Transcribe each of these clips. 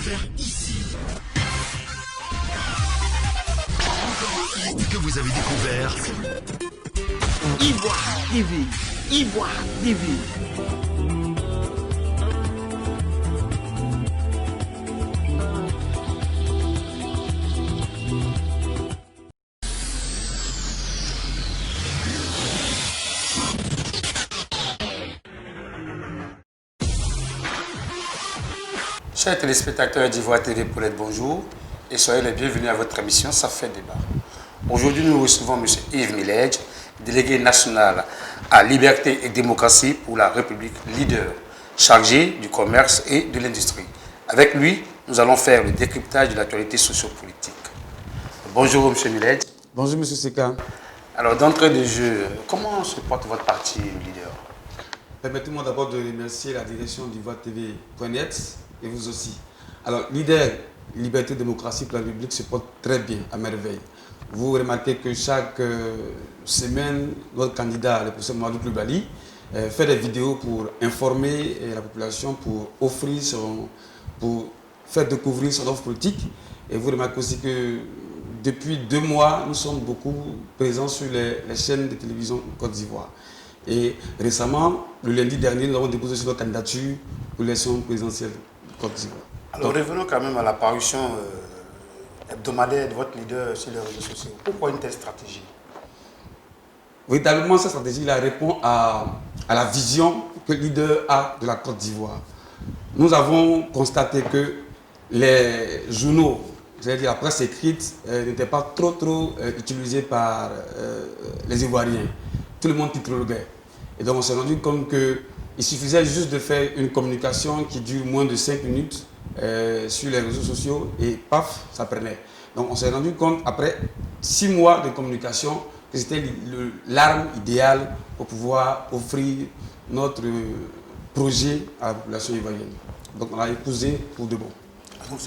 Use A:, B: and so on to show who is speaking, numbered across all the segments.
A: faire ici. Que vous avez découvert Ivoire TV. Ivoire TV.
B: Chers téléspectateurs d'Ivoire TV, Paulette, bonjour et soyez les bienvenus à votre émission Ça fait débat. Aujourd'hui, nous recevons M. Yves Miledj, délégué national à Liberté et Démocratie pour la République, leader, chargé du commerce et de l'industrie. Avec lui, nous allons faire le décryptage de l'actualité sociopolitique. Bonjour M. Miledj.
C: Bonjour M. Seka.
B: Alors, d'entrée de jeu, comment se porte votre parti, leader?
C: Permettez-moi d'abord de remercier la direction d'Ivoire TV.net et vous aussi. Alors, leader, Liberté, Démocratie pour la République se porte très bien, à merveille. Vous remarquez que chaque semaine, notre candidat, le professeur Mamadou Coulibaly, fait des vidéos pour informer la population, pour faire découvrir son offre politique. Et vous remarquez aussi que depuis 2 mois, nous sommes beaucoup présents sur les chaînes de télévision Côte d'Ivoire. Et récemment, le lundi dernier, nous avons déposé sur notre candidature pour l'élection présidentielle de Côte d'Ivoire.
B: Alors revenons quand même à la parution hebdomadaire de votre leader sur les réseaux sociaux. Pourquoi une telle stratégie?
C: Véritablement, cette stratégie répond à la vision que le leader a de la Côte d'Ivoire. Nous avons constaté que les journaux, c'est-à-dire la presse écrite, n'étaient pas trop utilisés par les Ivoiriens. Tout le monde titulaire. Et donc on s'est rendu compte qu'il suffisait juste de faire une communication qui dure moins de 5 minutes sur les réseaux sociaux et paf, ça prenait. Donc on s'est rendu compte après 6 mois de communication que c'était l'arme idéale pour pouvoir offrir notre projet à la population ivoirienne. Donc on l'a épousé pour de bon.
B: Donc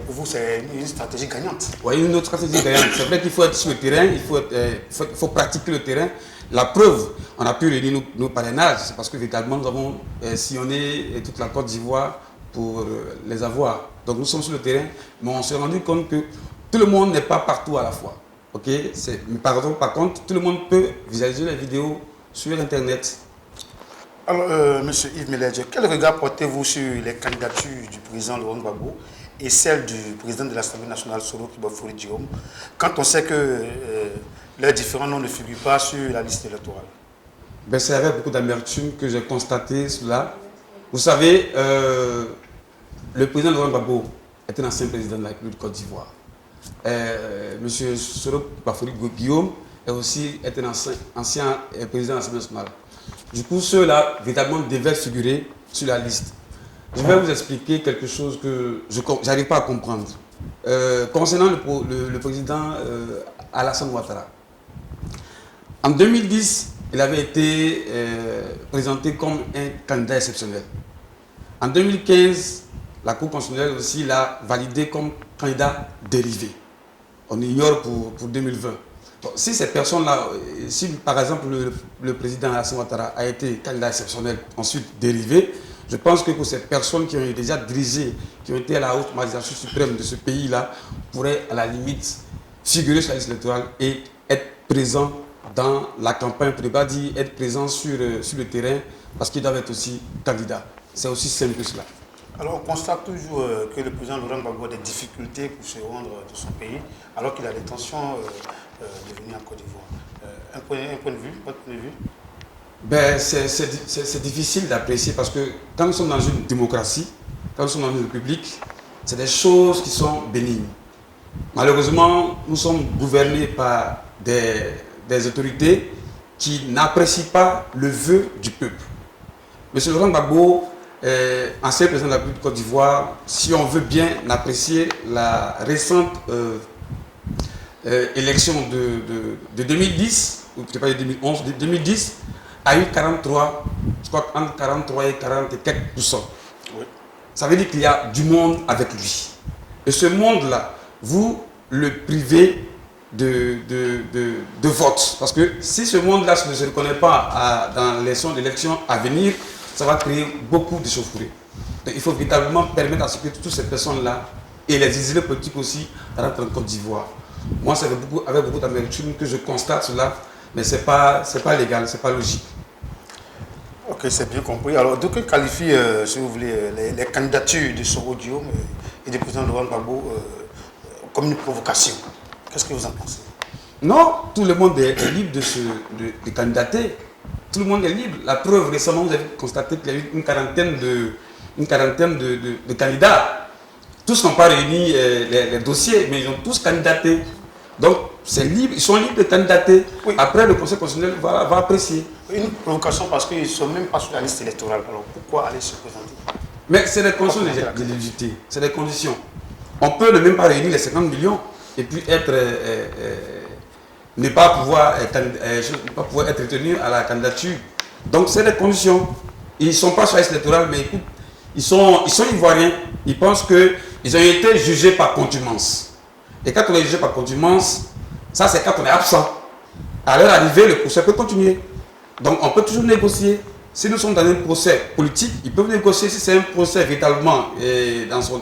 B: pour vous, c'est une stratégie gagnante?
C: Oui, une autre stratégie gagnante. C'est vrai qu'il faut être sur le terrain, il faut pratiquer le terrain. La preuve, on a pu réunir nos parrainages, c'est parce que véritablement nous avons sillonné toute la Côte d'Ivoire pour les avoir. Donc nous sommes sur le terrain, mais on s'est rendu compte que tout le monde n'est pas partout à la fois. Okay? Par contre, tout le monde peut visualiser les vidéos sur Internet.
B: Alors, M. Yves Miledj, quel regard portez-vous sur les candidatures du président Laurent Gbagbo et celle du président de l'Assemblée nationale, Soro Kibofori-Diom, quand on sait que leurs différents noms ne figurent pas sur la liste électorale?
C: C'est avec beaucoup d'amertume que j'ai constaté cela. Vous savez, le président Laurent Gbagbo est un ancien président de la République de Côte d'Ivoire. M. Soro Kibofori-Diom est aussi un ancien président de l'Assemblée nationale. Du coup, ceux-là, véritablement, devaient figurer sur la liste. Je vais vous expliquer quelque chose que je n'arrive pas à comprendre. Concernant le président Alassane Ouattara, en 2010, il avait été présenté comme un candidat exceptionnel. En 2015, la Cour constitutionnelle aussi l'a validé comme candidat dérivé. On ignore pour 2020. Donc, si ces personnes-là, si par exemple le président Alassane Ouattara a été candidat exceptionnel, ensuite dérivé, je pense que pour ces personnes qui ont déjà dirigé, qui ont été à la haute magistrature suprême de ce pays-là, pourraient à la limite figurer sur la liste électorale et être présents dans la campagne, pour ne pas dire être présents sur le terrain, parce qu'ils doivent être aussi candidats. C'est aussi simple que cela.
B: Alors on constate toujours que le président Laurent Gbagbo a des difficultés pour se rendre de son pays, alors qu'il a l'intention de venir en Côte d'Ivoire. Un point de vue, votre point de vue?
C: C'est difficile d'apprécier parce que quand nous sommes dans une démocratie, quand nous sommes dans une république, c'est des choses qui sont bénignes. Malheureusement, nous sommes gouvernés par des autorités qui n'apprécient pas le vœu du peuple. M. Laurent Gbagbo, ancien président de la République de Côte d'Ivoire, si on veut bien apprécier la récente élection de 2010, ou peut-être pas de 2011, de 2010, a eu 43, je crois entre 43 et 40 et quelques %. Oui. Ça veut dire qu'il y a du monde avec lui. Et ce monde-là, vous le privez de vote. Parce que si ce monde-là ne se reconnaît pas dans l'élection à venir, ça va créer beaucoup de chaufferie. Donc, il faut véritablement permettre à ce que toutes ces personnes-là et les exilés politiques aussi rentrent en Côte d'Ivoire. Moi, c'est avec beaucoup d'amertume que je constate cela, mais ce n'est pas légal, ce n'est pas logique.
B: Ok, c'est bien compris. Alors, donc, qualifie, si vous voulez, les candidatures de Soro Diom et du président Laurent Gbagbo comme une provocation. Qu'est-ce que vous en pensez?
C: Non, tout le monde est libre de candidater. Tout le monde est libre. La preuve, récemment, vous avez constaté qu'il y a eu une quarantaine de candidats. Tous n'ont pas réuni les dossiers, mais ils ont tous candidaté. Donc, c'est libre, ils sont libres de candidater. Oui. Après, le Conseil constitutionnel va apprécier.
B: Une provocation parce qu'ils ne sont même pas sur la liste électorale. Alors, pourquoi aller se présenter?
C: Mais c'est des conditions d'éligibilité. C'est des conditions. On peut ne même pas réunir les 50 millions et puis ne pas pouvoir être retenu à la candidature. Donc, c'est des conditions. Ils ne sont pas sur la liste électorale, mais écoute, ils sont ivoiriens. Ils pensent qu'ils ont été jugés par contumace. Et quand on est jugé par contumace, ça c'est quand on est absent. À leur arrivée, le procès peut continuer. Donc on peut toujours négocier. Si nous sommes dans un procès politique, ils peuvent négocier. Si c'est un procès véritablement dans son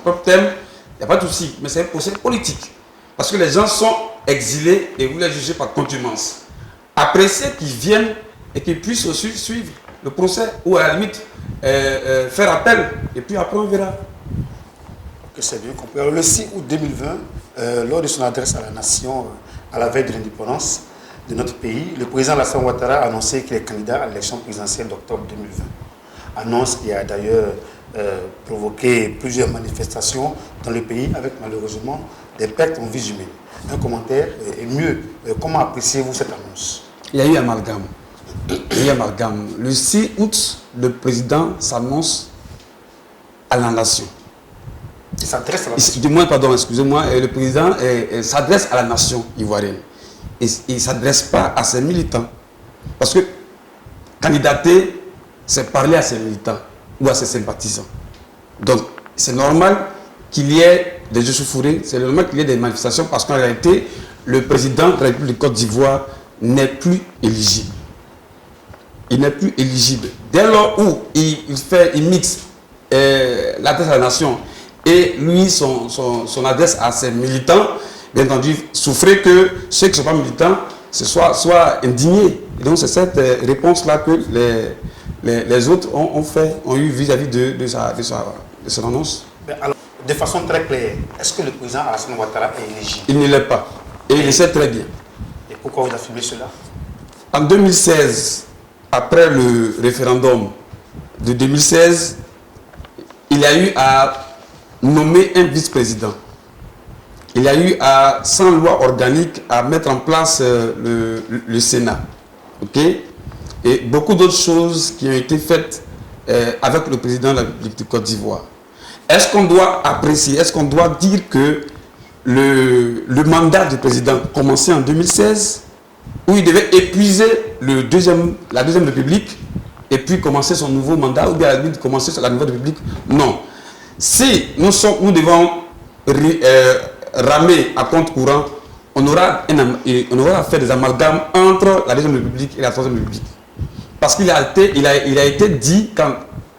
C: propre thème, il n'y a pas de souci. Mais c'est un procès politique. Parce que les gens sont exilés et vous les jugez par contumace. Appréciez qu'ils viennent et qu'ils puissent aussi suivre le procès ou à la limite faire appel. Et puis après on verra.
B: Que c'est bien compris. Alors, le 6 août 2020, lors de son adresse à la nation, à la veille de l'indépendance de notre pays, le président Alassane Ouattara a annoncé qu'il est candidat à l'élection présidentielle d'octobre 2020. Annonce qui a d'ailleurs provoqué plusieurs manifestations dans le pays avec malheureusement des pertes en vie humaine. Un commentaire est mieux. Comment appréciez-vous cette annonce?
C: Il y a eu amalgame. Le 6 août, le président s'annonce à la nation.
B: Il s'adresse à la nation.
C: Du moins, pardon, excusez-moi, le président s'adresse à la nation ivoirienne. Il ne s'adresse pas à ses militants. Parce que candidater, c'est parler à ses militants ou à ses sympathisants. Donc, c'est normal qu'il y ait des échauffourées, c'est normal qu'il y ait des manifestations parce qu'en réalité, le président de la République de Côte d'Ivoire n'est plus éligible. Il n'est plus éligible. Dès lors où il mixe l'adresse à la nation et lui, son adresse à ses militants, bien entendu, souffrez que ceux qui ne sont pas militants soient indignés. Et donc, c'est cette réponse-là que les autres ont eu vis-à-vis de son annonce.
B: Alors, de façon très claire, est-ce que le président Alassane Ouattara est éligible?
C: Il ne l'est pas. Et il le sait très bien.
B: Et pourquoi vous affirmez cela?
C: En 2016, après le référendum de 2016, il y a eu à nommer un vice-président. Il y a eu à, sans loi organique, à mettre en place le Sénat. Okay? Et beaucoup d'autres choses qui ont été faites avec le président de la République de Côte d'Ivoire. Est-ce qu'on doit apprécier, est-ce qu'on doit dire que le mandat du président commençait en 2016, où il devait épuiser la deuxième République et puis commencer son nouveau mandat, ou bien à la limite commencer la nouvelle République? Non. Si nous devons ramer à compte courant, on aura à faire des amalgames entre la deuxième République et la troisième République. Parce qu'il a été dit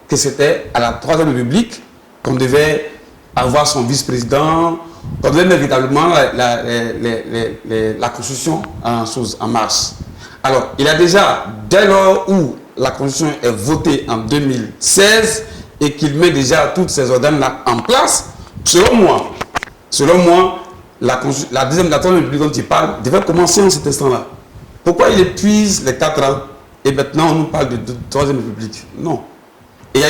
C: que c'était à la troisième République qu'on devait avoir son vice-président, qu'on devait mettre véritablement la Constitution en marche. Alors, il a déjà, dès lors où la Constitution est votée en 2016 et qu'il met déjà toutes ces organes-là en place, selon moi, la troisième République dont il parle devait commencer en cet instant-là. Pourquoi il épuise les 4 ans et maintenant on nous parle de troisième République? Non. Et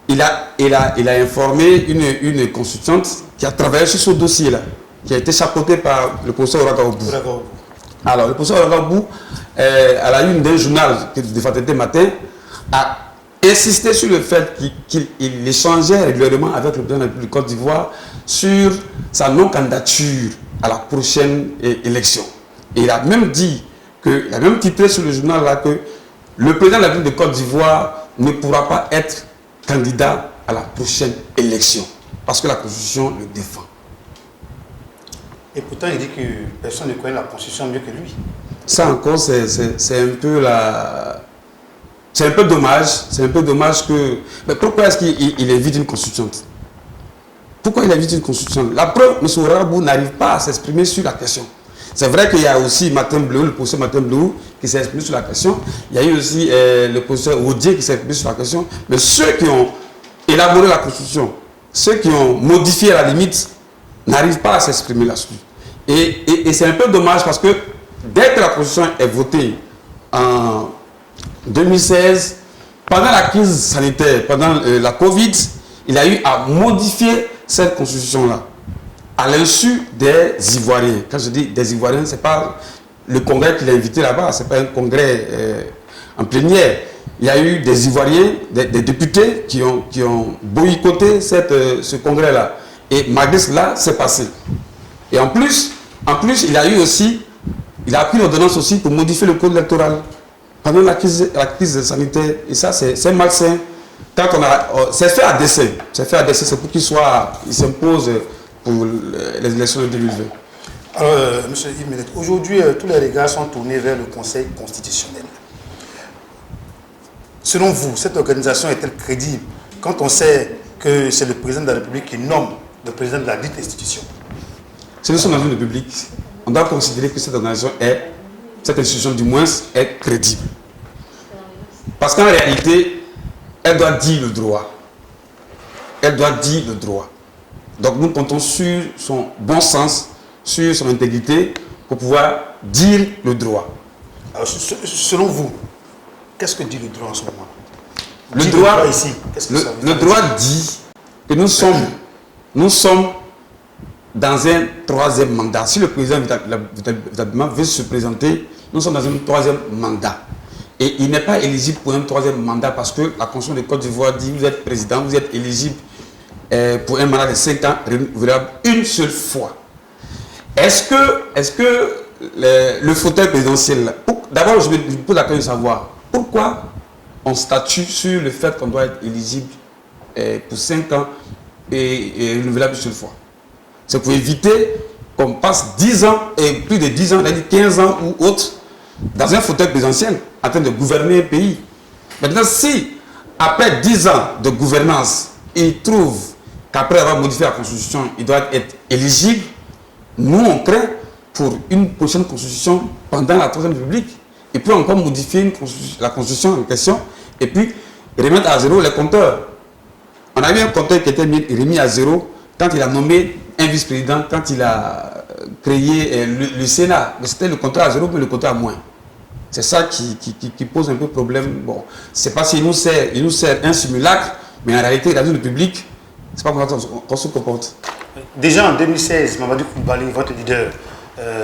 C: il a informé une constituante qui a travaillé sur ce dossier-là, qui a été chapeautée par le professeur Ouagaougou. Alors, le professeur Ouagaougou, à la une d'un journal de Fraternité Matin, a insisté sur le fait qu'il échangeait régulièrement avec le président de la République de Côte d'Ivoire sur sa non-candidature à la prochaine élection. Et il a même dit, il a même titré sur le journal là que le président de la République de Côte d'Ivoire ne pourra pas être candidat à la prochaine élection parce que la Constitution le défend.
B: Et pourtant, il dit que personne ne connaît la Constitution mieux que lui.
C: Ça encore, c'est un peu C'est un peu dommage que... Mais pourquoi est-ce qu'il invite une constituante? Pourquoi il invite une constituante? La preuve, M. Ouarabou n'arrive pas à s'exprimer sur la question. C'est vrai qu'il y a aussi Martin Bleu, le professeur Martin Bleu, qui s'est exprimé sur la question. Il y a eu aussi le professeur Audier qui s'est exprimé sur la question. Mais ceux qui ont élaboré la constitution, ceux qui ont modifié à la limite, n'arrivent pas à s'exprimer là-dessus. Et c'est un peu dommage parce que dès que la constitution est votée en 2016, pendant la crise sanitaire, pendant la Covid, il a eu à modifier cette constitution-là, à l'insu des Ivoiriens. Quand je dis des Ivoiriens, ce n'est pas le congrès qui l'a invité là-bas, ce n'est pas un congrès en plénière. Il y a eu des Ivoiriens, des députés qui ont boycotté ce congrès-là. Et malgré cela, c'est passé. Et en plus, il a pris l'ordonnance aussi pour modifier le code électoral pendant la crise sanitaire. Et ça, c'est malsain. C'est fait à dessein. C'est pour qu'il s'impose pour les élections de 2020.
B: Alors, M. Yves Millet, aujourd'hui, tous les regards sont tournés vers le Conseil constitutionnel. Selon vous, cette organisation est-elle crédible quand on sait que c'est le président de la République qui nomme le président de la dite institution?
C: Si nous sommes dans une république, on doit considérer que cette organisation cette institution du moins, est crédible. Parce qu'en réalité, elle doit dire le droit. Elle doit dire le droit. Donc nous comptons sur son bon sens, sur son intégrité, pour pouvoir dire le droit.
B: Alors, selon vous, qu'est-ce que dit le droit en ce moment?
C: Le droit dit que nous sommes dans un troisième mandat. Si le président véritablement veut se présenter, nous sommes dans un troisième mandat. Et il n'est pas éligible pour un troisième mandat parce que la Constitution de Côte d'Ivoire dit que vous êtes président, vous êtes éligible pour un mandat de 5 ans renouvelable une seule fois. Est-ce que le fauteuil présidentiel, d'abord je me pose la question de savoir pourquoi on statue sur le fait qu'on doit être éligible pour 5 ans et renouvelable une seule fois. C'est pour éviter qu'on passe 10 ans et plus de 10 ans, c'est-à-dire 15 ans ou autre, dans un fauteuil présidentiel en train de gouverner un pays. Maintenant, si après 10 ans de gouvernance, il trouve qu'après avoir modifié la Constitution, il doit être éligible, nous on craint pour une prochaine Constitution pendant la Troisième République. Il peut encore modifier la Constitution en question et puis remettre à zéro les compteurs. On a eu un compteur qui était remis à zéro quand il a nommé un vice-président, quand il a créé le Sénat. C'était le compteur à zéro, mais le compteur à moins. C'est ça qui pose un peu problème. Bon, c'est pas s'il nous sert un simulacre, mais en réalité, dans une république, c'est pas comme ça qu'on se comporte.
B: Déjà en 2016, Mamadou Koulibaly, votre leader,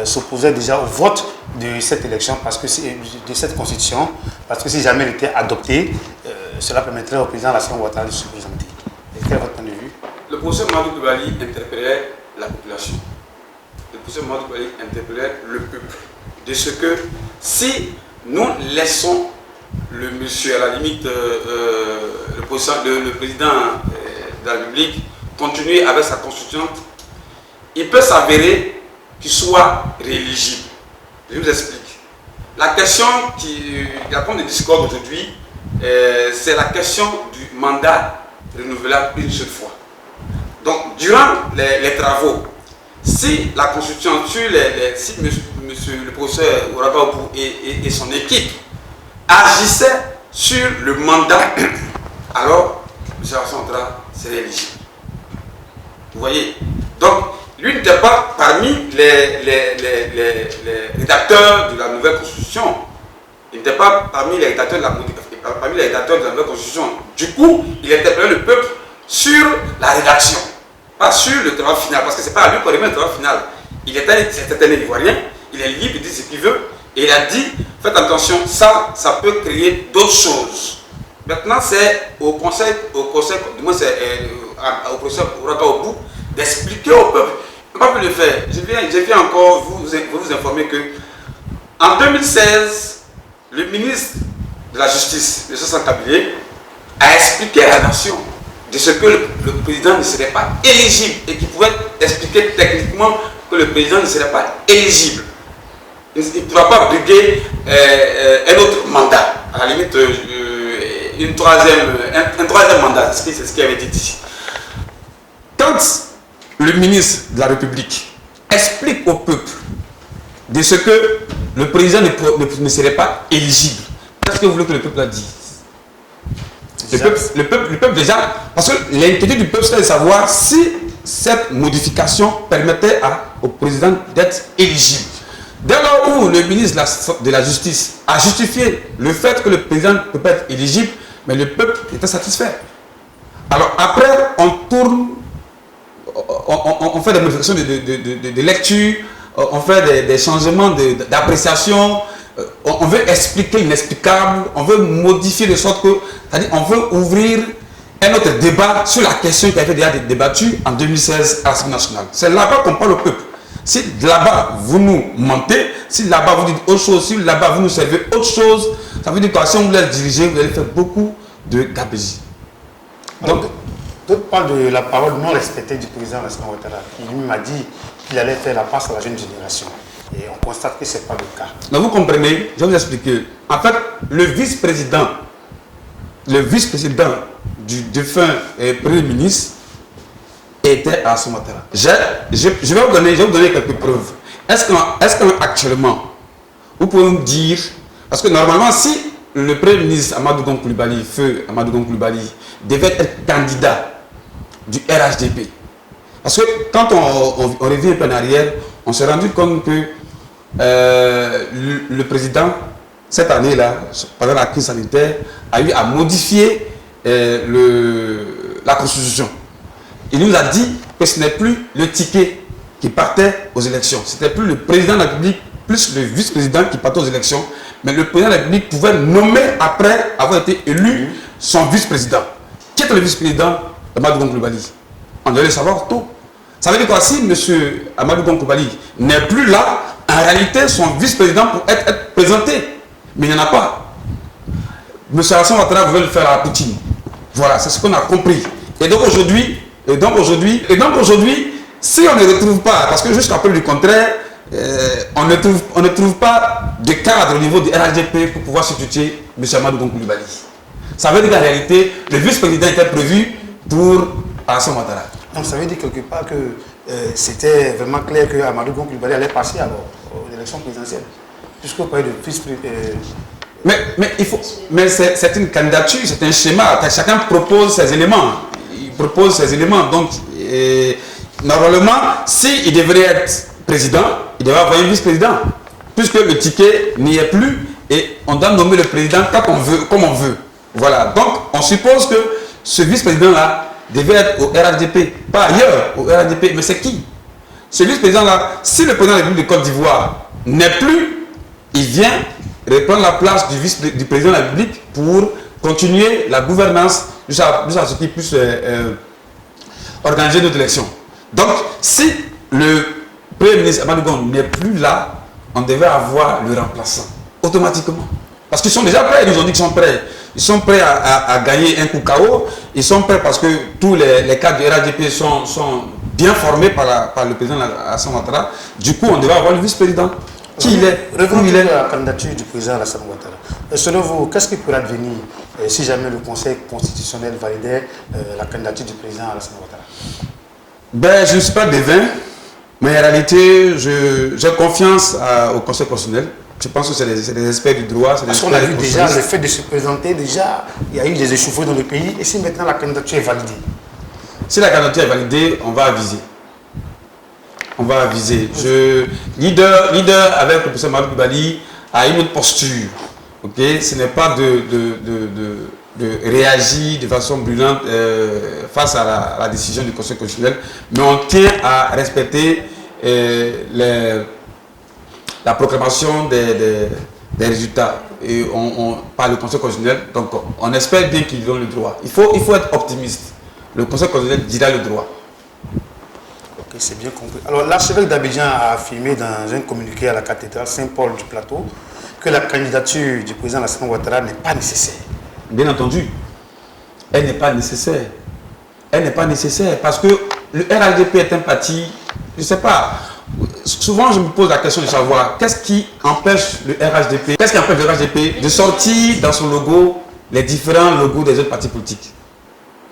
B: s'opposait déjà au vote de cette élection, de cette constitution, parce que si jamais elle était adoptée, cela permettrait au président Alassane Ouattara de se présenter. Et quel est votre point de vue?
C: Le professeur Mamadou Koulibaly interpellait la population. Le professeur Mamadou Koulibaly interpellait le peuple. De ce que si nous laissons le monsieur, à la limite, le président de la République, continuer avec sa constitution, il peut s'avérer qu'il soit rééligible. Je vous explique. La question qui répond des discours aujourd'hui, c'est la question du mandat renouvelable une seule fois. Donc, durant les travaux, si la Constitution, si monsieur le professeur Ouarabou et son équipe agissaient sur le mandat, alors M. Alassane Ouattara serait éligible. Vous voyez? Donc, lui n'était pas parmi les rédacteurs de la nouvelle Constitution. Il n'était pas parmi les rédacteurs de la nouvelle Constitution. Du coup, il interpellait le peuple sur la rédaction, pas sur le travail final, parce que ce n'est pas à lui qu'on remet le travail final. C'était un Ivoirien, il est libre, il dit ce qu'il veut, et il a dit, faites attention, ça peut créer d'autres choses. Maintenant, c'est au professeur Ouarabou d'expliquer au peuple. On ne peut pas plus le faire. Je viens encore vous informer que en 2016, le ministre de la Justice, M. Sankabilé, a expliqué à la nation de ce que le président ne serait pas éligible et qui pouvait expliquer techniquement que le président ne serait pas éligible. Il ne pourra pas briguer un autre mandat. À la limite, un troisième mandat, c'est ce qui avait été dit. Quand le ministre de la République explique au peuple de ce que le président ne serait pas éligible, qu'est-ce que vous voulez que le peuple a dit? Le peuple déjà, parce que l'inquiétude du peuple, c'est de savoir si cette modification permettait au président d'être éligible. Dès lors où le ministre de la Justice a justifié le fait que le président ne peut pas être éligible, mais le peuple était satisfait. Alors après, on tourne, on fait des modifications de lecture, on fait des changements d'appréciation, on veut expliquer l'inexplicable, on veut modifier de sorte que, c'est-à-dire on veut ouvrir un autre débat sur la question qui a été déjà débattue en 2016 à l'Assemblée nationale. C'est là-bas qu'on parle au peuple. Si là-bas vous nous mentez, si là-bas vous dites autre chose, si là-bas vous nous servez autre chose, ça veut dire que si on vous laisse diriger, vous allez faire beaucoup de gabegie.
B: Donc, d'autres parlent de la parole non respectée du président Alassane Ouattara. Il m'a dit qu'il allait faire la passe à la jeune génération. Et on constate que ce n'est pas le cas.
C: Donc vous comprenez, je vais vous expliquer. En fait, le vice-président du défunt Premier ministre était Alassane Ouattara. Je vais vous donner quelques preuves. Est-ce qu'actuellement, vous pouvez me dire, parce que normalement, si le Premier ministre Amadou Gon Coulibaly, feu Amadou Gon Coulibaly, devait être candidat du RHDP, parce que quand on revient un peu en arrière, on s'est rendu compte que le président, cette année-là, pendant la crise sanitaire, a eu à modifier la Constitution. Il nous a dit que ce n'est plus le ticket qui partait aux élections. Ce n'était plus le président de la République plus le vice-président qui partait aux élections. Mais le président de la République pouvait nommer, après avoir été élu, son vice-président. Qui était le vice-président Amadou Gon Coulibaly? On devait le savoir tôt. Ça veut dire quoi? Si M. Amadou Gon Coulibaly n'est plus là, en réalité, son vice-président pour être présenté. Mais il n'y en a pas. M. Alassane Ouattara voulait le faire à Poutine. Voilà, c'est ce qu'on a compris. Et donc aujourd'hui, si on ne retrouve pas, parce que jusqu'à preuve du contraire, on ne trouve pas de cadre au niveau du RHDP pour pouvoir substituer M. Amadou Gon Coulibaly. Ça veut dire qu'en réalité, le vice-président était prévu pour Alassane Ouattara.
B: Donc ça veut dire quelque part que c'était vraiment clair que Amadou Gon Coulibaly allait passer alors aux élections présidentielles. Puisqu'on parlait de vice-président.
C: Mais c'est une candidature, c'est un schéma. Chacun propose ses éléments. Il propose ses éléments. Donc, normalement, s'il devrait être président, il devrait avoir un vice-président. Puisque le ticket n'y est plus et on doit nommer le président comme on veut. Voilà. Donc, on suppose que ce vice-président-là devait être au RHDP, pas ailleurs, au RHDP. Mais c'est qui? Ce vice-président-là, si le président de la République de Côte d'Ivoire n'est plus, il vient reprendre la place du président de la République pour continuer la gouvernance jusqu'à ce qu'il puisse organiser notre élection. Donc, si le Premier ministre Amadou Gon n'est plus là, on devait avoir le remplaçant, automatiquement. Parce qu'ils sont déjà prêts, ils nous ont dit qu'ils sont prêts. Ils sont prêts à gagner un coup KO. Ils sont prêts parce que tous les cadres du RHDP sont bien formés par le président Alassane Ouattara. Du coup, on devait avoir le vice-président. Qui il est?
B: Revenons à la candidature du président Alassane Ouattara. Selon vous, qu'est-ce qui pourrait advenir si jamais le Conseil constitutionnel validait la candidature du président Alassane Ouattara?
C: Ben, je ne suis pas devin, mais en réalité, j'ai confiance au Conseil constitutionnel. Je pense que c'est des experts du droit.
B: Parce qu'on a vu déjà le fait de se présenter, déjà, il y a eu des échauffements dans le pays. Et si maintenant la candidature est validée? Si la candidature est validée, on va aviser. On va aviser. Leader avec le professeur Amadou Coulibaly a une autre posture. Okay? Ce n'est pas de réagir de façon brûlante face à la décision du Conseil constitutionnel, mais on tient à respecter la proclamation des résultats par le Conseil constitutionnel. Donc on espère bien qu'ils ont le droit. Il faut être optimiste. Le Conseil constitutionnel dira le droit. Ok, c'est bien compris. Alors l'archevêque d'Abidjan a affirmé dans un communiqué à la cathédrale Saint-Paul du Plateau que la candidature du président Alassane Ouattara n'est pas nécessaire. Bien entendu, elle n'est pas nécessaire. Elle n'est pas nécessaire parce que le RHDP est un parti, je ne sais pas, souvent je me pose la question de savoir qu'est-ce qui empêche le RHDP de sortir dans son logo
C: les différents logos des autres partis politiques.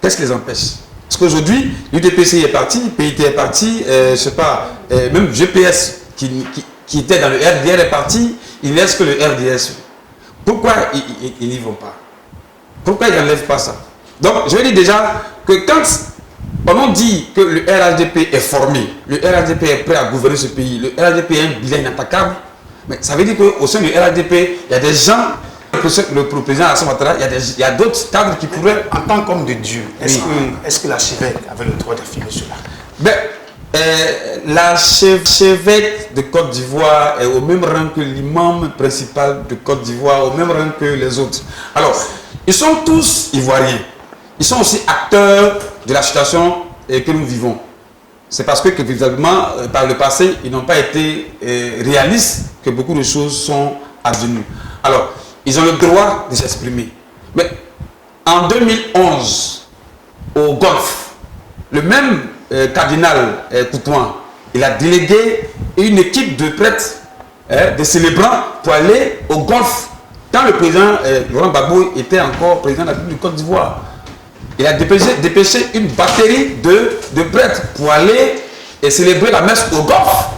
C: Qu'est-ce qui les empêche? Parce qu'aujourd'hui, l'UDPC est parti, PIT est parti, je sais pas, même GPS qui était dans le RDR est parti, il ne laisse que le RDS. Pourquoi ils n'y vont pas? Pourquoi ils n'enlèvent pas ça? Donc, je vais dire déjà que quand on dit que le RHDP est formé, le RHDP est prêt à gouverner ce pays, le RHDP est un bilan inattaquable, mais ça veut dire qu'au sein du RHDP, il y a des gens, le président Alassane Ouattara, il y a d'autres cadres qui pourraient...
B: En tant qu'homme de Dieu, est-ce que l'archevêque avait le droit d'affirmer cela?
C: L'archevêque de Côte d'Ivoire est au même rang que l'imam principal de Côte d'Ivoire, au même rang que les autres. Alors, ils sont tous ivoiriens. Ils sont aussi acteurs de la situation que nous vivons. C'est parce que, véritablement, par le passé, ils n'ont pas été réalistes que beaucoup de choses sont advenues. Alors, ils ont le droit de s'exprimer. Mais en 2011, au Golfe, le même cardinal Coutouin, il a délégué une équipe de prêtres, de célébrants, pour aller au Golfe, quand le président Laurent Gbagbo était encore président de la République de Côte d'Ivoire. Il a dépêché une batterie de prêtres pour aller et célébrer la messe au Golfe,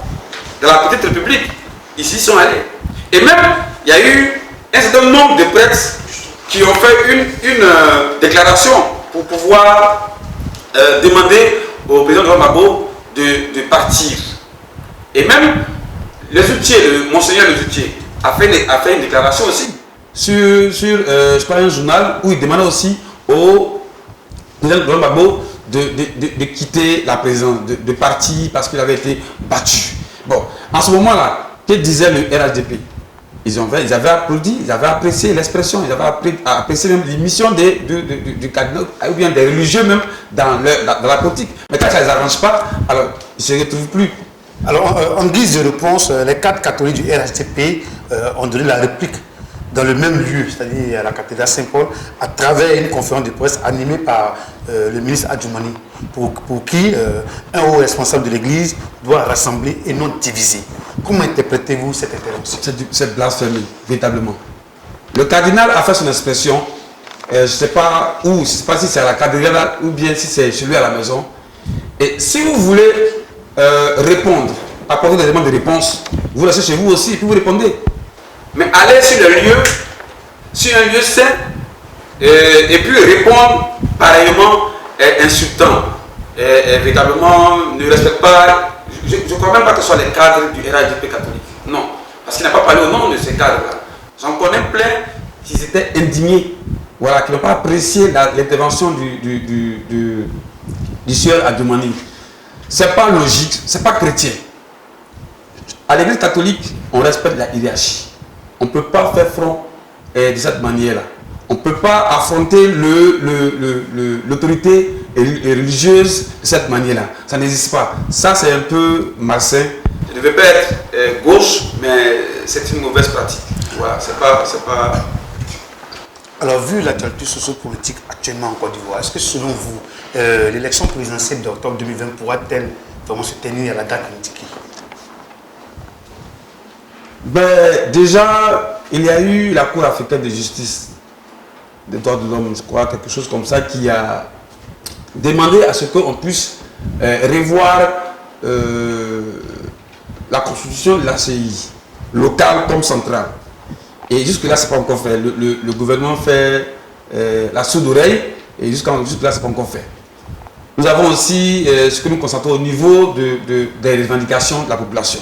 C: de la petite République. Ici, ils sont allés. Et même, il y a eu un certain nombre de prêtres qui ont fait une déclaration pour pouvoir demander au président Laurent Gbagbo de partir. Et même le Zoutier, le monseigneur Le Zoutier, a fait une déclaration aussi sur je crois, un journal où il demandait aussi au président Laurent Gbagbo de quitter la présidence, de partir parce qu'il avait été battu. Bon, en ce moment-là, que disait le RHDP? Ils avaient applaudi, ils avaient apprécié l'expression, ils avaient apprécié même l'émission du cardinal, ou bien des religieux même dans la politique. Mais quand ça ne les arrange pas, alors ils ne se retrouvent plus.
B: Alors, en guise de réponse, les 4 catholiques du RHDP ont donné la réplique dans le même lieu, c'est-à-dire à la cathédrale Saint-Paul, à travers une conférence de presse animée par le ministre Adjoumani, pour qui un haut responsable de l'Église doit rassembler et non diviser. Comment interprétez-vous cette intervention?
C: Cette blasphémie, véritablement. Le cardinal a fait son expression, je ne sais pas où, je ne sais pas si c'est à la cathédrale ou bien si c'est chez lui à la maison. Et si vous voulez répondre, apporter des éléments de réponse, vous laissez chez vous aussi et puis vous répondez. Mais allez sur le lieu, sur un lieu sain, et puis répondre pareillement insultant, véritablement ne respecte pas. Je ne crois même pas que ce soit les cadres du RHDP catholique. Non, parce qu'il n'a pas parlé au nom de ces cadres-là. J'en connais plein qui s'étaient indignés, voilà, qui n'ont pas apprécié l'intervention du sieur Adjoumani. Ce n'est pas logique, ce n'est pas chrétien. À l'église catholique, on respecte la hiérarchie. On ne peut pas faire front de cette manière-là. On ne peut pas affronter l'autorité religieuse de cette manière-là. Ça n'existe pas. Ça, c'est un peu malsain. Je ne devais pas être gauche, mais c'est une mauvaise pratique. Voilà, c'est pas...
B: Alors, vu l'actualité sociopolitique actuellement en Côte d'Ivoire, est-ce que selon vous, l'élection présidentielle d'octobre 2020 pourra-t-elle vraiment se tenir à la date indiquée?
C: Déjà, il y a eu la Cour africaine de justice des droits de l'homme, je crois, quelque chose comme ça, qui a demandé à ce qu'on puisse revoir la constitution de la CI, locale comme centrale. Et jusque-là, ce n'est pas encore fait. Le gouvernement fait la sourde oreille, et jusque-là, ce n'est pas encore fait. Nous avons aussi ce que nous constatons au niveau des revendications de la population.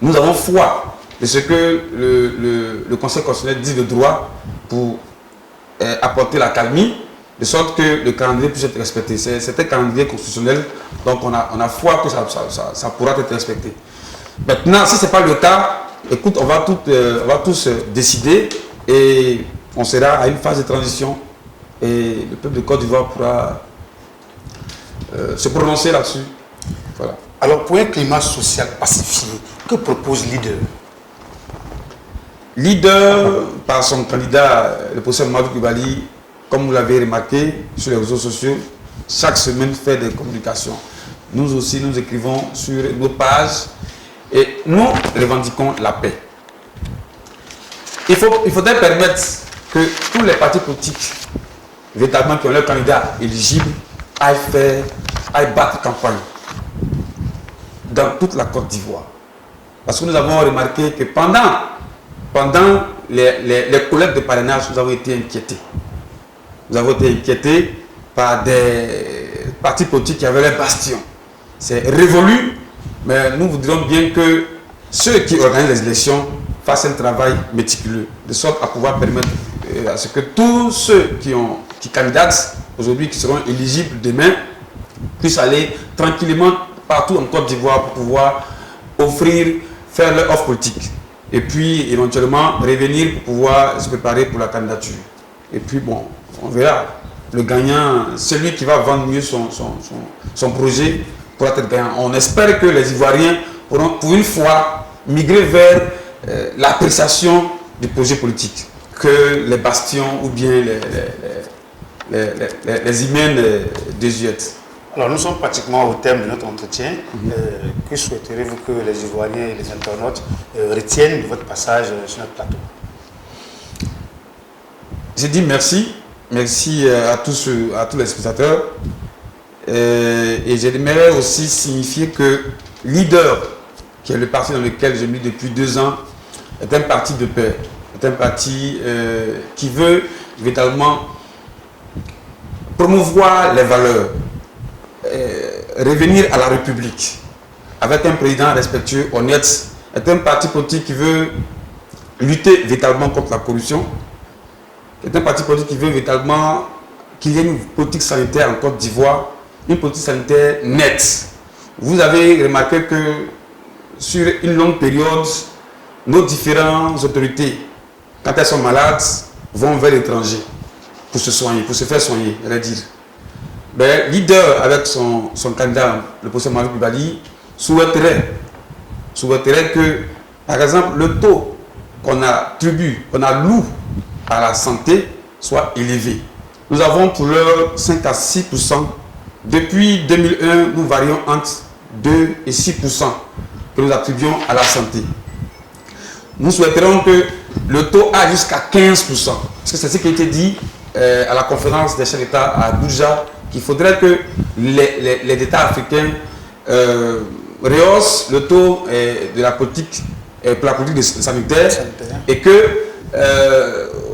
C: Nous avons foi de ce que le Conseil constitutionnel dit de droit pour apporter la calmie, de sorte que le calendrier puisse être respecté. C'est un calendrier constitutionnel, donc on a foi que ça pourra être respecté. Maintenant, si ce n'est pas le cas, écoute, on va tous décider et on sera à une phase de transition et le peuple de Côte d'Ivoire pourra se prononcer là-dessus. Voilà.
B: Alors, pour un climat social pacifié, que propose Leader?
C: Leader, par son candidat, le professeur Mamadou Coulibaly, comme vous l'avez remarqué sur les réseaux sociaux, chaque semaine fait des communications. Nous aussi, nous écrivons sur nos pages et nous revendiquons la paix. Il faudrait permettre que tous les partis politiques, véritablement qui ont leur candidat éligible, aillent battre campagne dans toute la Côte d'Ivoire. Parce que nous avons remarqué que pendant les collectes de parrainage, nous avons été inquiétés. Nous avons été inquiétés par des partis politiques qui avaient les bastions. C'est révolu, mais nous voudrions bien que ceux qui organisent les élections fassent un travail méticuleux, de sorte à pouvoir permettre à ce que tous ceux qui candidatent aujourd'hui, qui seront éligibles demain, puissent aller tranquillement partout en Côte d'Ivoire pour pouvoir faire leur offre politique. Et puis éventuellement revenir pour pouvoir se préparer pour la candidature. Et puis bon, on verra. Le gagnant, celui qui va vendre mieux son projet pourra être gagnant. On espère que les Ivoiriens pourront pour une fois migrer vers l'appréciation du projet politique, que les bastions ou bien les hymens désuètes.
B: Alors nous sommes pratiquement au terme de notre entretien. Que souhaiteriez-vous que les Ivoiriens et les internautes retiennent de votre passage sur notre plateau?
C: J'ai dit merci. Merci à tous les spectateurs. Et j'aimerais aussi signifier que Leader, qui est le parti dans lequel je milite depuis 2 ans, est un parti de paix. C'est un parti qui veut véritablement promouvoir les valeurs, revenir à la République avec un président respectueux, honnête. C'est un parti politique qui veut lutter véritablement contre la corruption. C'est un parti politique qui veut véritablement qu'il y ait une politique sanitaire en Côte d'Ivoire, une politique sanitaire nette. Vous avez remarqué que sur une longue période, nos différentes autorités, quand elles sont malades, vont vers l'étranger pour se soigner, pour se faire soigner, j'allais dire. Ben, Leader, avec son candidat, le professeur Malick Coulibaly, souhaiterait que, par exemple, le taux qu'on alloue à la santé soit élevé. Nous avons pour l'heure 5 à 6%. Depuis 2001, nous varions entre 2 et 6% que nous attribuons à la santé. Nous souhaiterons que le taux aille jusqu'à 15%. Parce que c'est ce qui a été dit à la conférence des chefs d'État à Abuja, qu'il faudrait que les États africains rehaussent le taux de la politique, pour la politique sanitaire, et que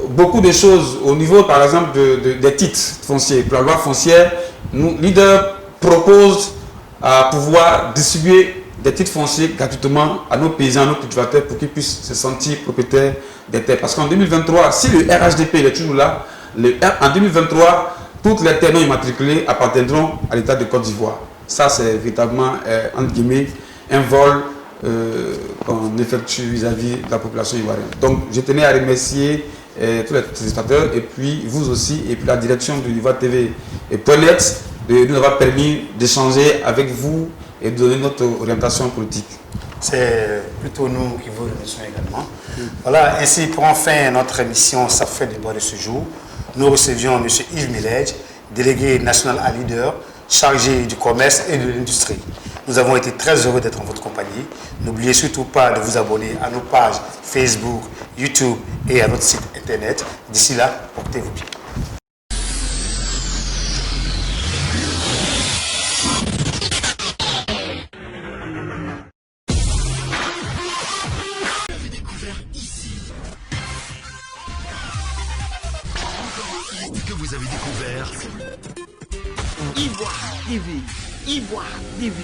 C: beaucoup de choses au niveau, par exemple, des titres fonciers, pour la loi foncière, nous, Leader, propose à pouvoir distribuer des titres fonciers gratuitement à nos paysans, à nos cultivateurs, pour qu'ils puissent se sentir propriétaires des terres. Parce qu'en 2023, si le RHDP est toujours là, en 2023, toutes les terres non immatriculées appartiendront à l'État de Côte d'Ivoire. Ça, c'est véritablement, entre guillemets, un vol qu'on effectue vis-à-vis de la population ivoirienne. Donc, je tenais à remercier tous les téléspectateurs et puis vous aussi, et puis la direction de Ivoire TV et .net de nous avoir permis d'échanger avec vous et de donner notre orientation politique.
B: C'est plutôt nous qui vous remercions également. Voilà, ainsi prend fin notre émission Ça fait débat de ce jour. Nous recevions M. Yves Miledj, délégué national à Leader, chargé du commerce et de l'industrie. Nous avons été très heureux d'être en votre compagnie. N'oubliez surtout pas de vous abonner à nos pages Facebook, YouTube et à notre site internet. D'ici là, portez-vous bien.
A: Que vous avez découvert Ivoire TV. Ivoire TV.